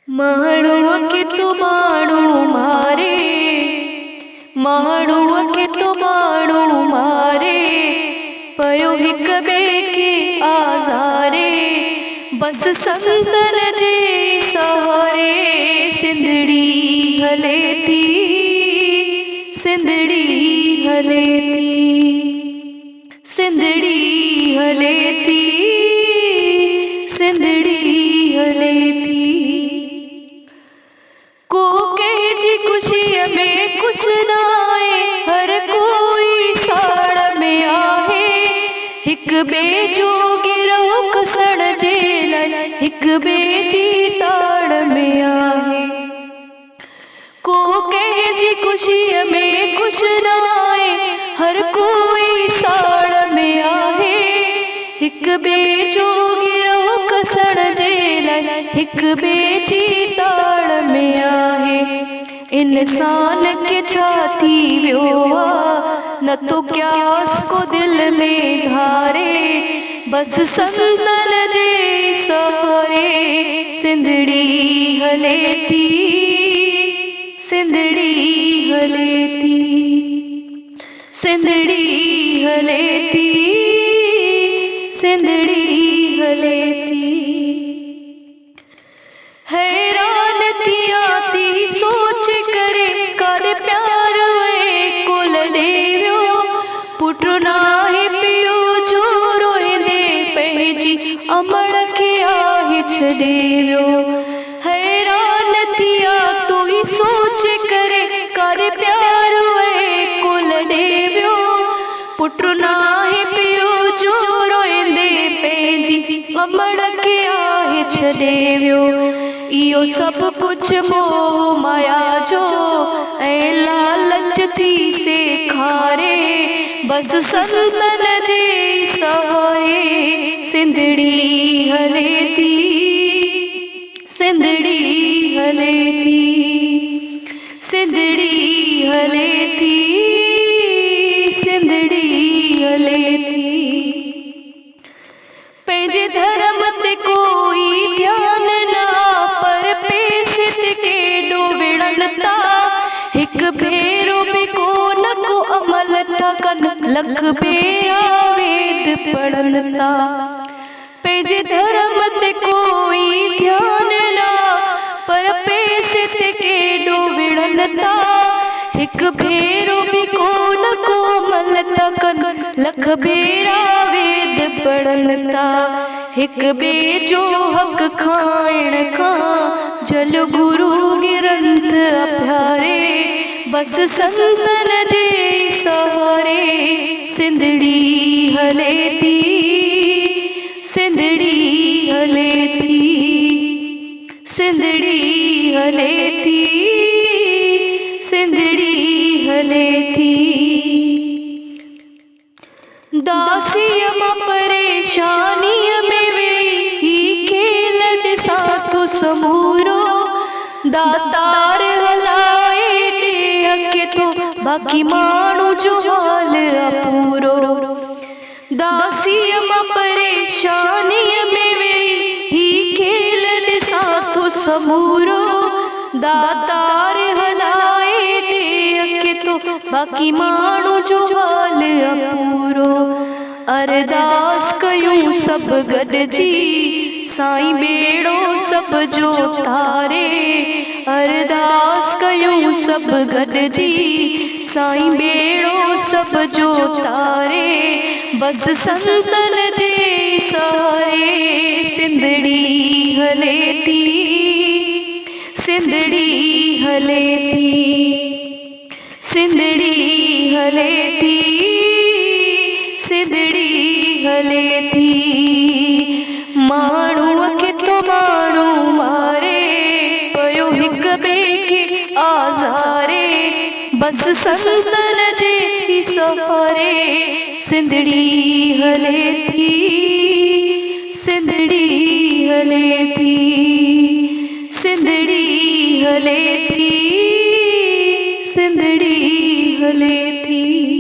माण्हूअ खे तो माण्हू मारे, माण्हूअ खे तो माण्हू मारे, पयो हिक ॿिए खे आज़ारे, बस संतन जे सहारे सिंधड़ी हले थी, सिंधड़ी हले थी, सिंधड़ी हले थी, सिंधड़ी हले थी। को कंहिंजी ख़ुशीअ में कुछ न आहे, हर कोई साड़ में आहे, हिक ॿिए जो गिरहो कसण जे लाइ हिक ॿिए जी ताड़ में आहे। को कंहिंजी ख़ुशीअ में कुछ न आहे, हर कोई साड़ में आहे, हिक ॿिए जो गिरहो कसण जे लाइ हिक ॿिए जी ताड़ में आहे। इंसान के छा थी वियो आ, न तो क्यास को दिल में धारे, बस संतन जे सहारे सिंधड़ी हले थी, सिंधड़ी हले थी, सिंधड़ी हले थी, सिंधड़ी हले थी। हैरान थी आती सोच करे, कर प्यार वे कुल ॾेवियो, पुट नाहे पियो जो रोईंदे पंहिंजी अमड़ खे आहे छॾे वियो। हैरान थी आतो ही सोच करे, कर प्यार वे कुल ॾेवियो, पुट नाहे पियो जो रोईंदे पंहिंजी अमड़ खे आहे छॾे वियो। इहो सभु कुछ मोह माया जो ऐं लालच थी सेखारे, बस संतन जे सहारे सिंधड़ी हले थी, सिंधड़ी हले थी, सिंधड़ी हले थी, सिंधड़ी हले थी। पंहिंजे धर्म ते कोई ध्यान ना, पर पैसे ते केॾो विढ़नि था, हिक भेरो बि कोन को अमल था कनि, लख भेरा वेद पढ़नि था। पंहिंजे धर्म ते कोई ध्यान ना, पर पैसे ते केॾो विढ़नि था, हिक भेरो बि कोन को अमल था कनि, लख भेरा वेद पढ़नि था। हिक ॿिए जो हक़ खाइण खां जल गुरु ग्रंथ प्यारे, बस संतन जे सहारे सिंधड़ी हले थी, सिंधड़ी हले थी, सिंधड़ी हले थी, सिंधड़ी हले थी। दासीअ मां परेशानीअ में वेही खेल ॾिसां तो समूरो, दातार हलाए ॾे अके तो बाक़ी माण्हू जो हाल अपूरो। दासीअ मां परेशानीअ में वेही खेल ॾिसां तो समूरो, दातार हलाए ॾे अके तो बाक़ी माण्हू जो हाल अपूरो। अरदास कयूं सभु गॾिजी, साईं बेड़ो सभु जो तारे, अरदास कयूं सभु गॾिजी, साईं बेड़ो सभु जो तारे, बस संतन जे सहारे सिंधड़ी हले थी, सिंधड़ी हले थी, सिंधड़ी हले थी, सिंधड़ी हले थी। माण्हूअ खे तो माण्हू मारे, पयो हिक ॿिए खे आज़ारे, बस संतन जे सहारे सिंधड़ी हले थी, सिंधड़ी हले थी, सिंधड़ी हले थी, सिंधड़ी हले थी।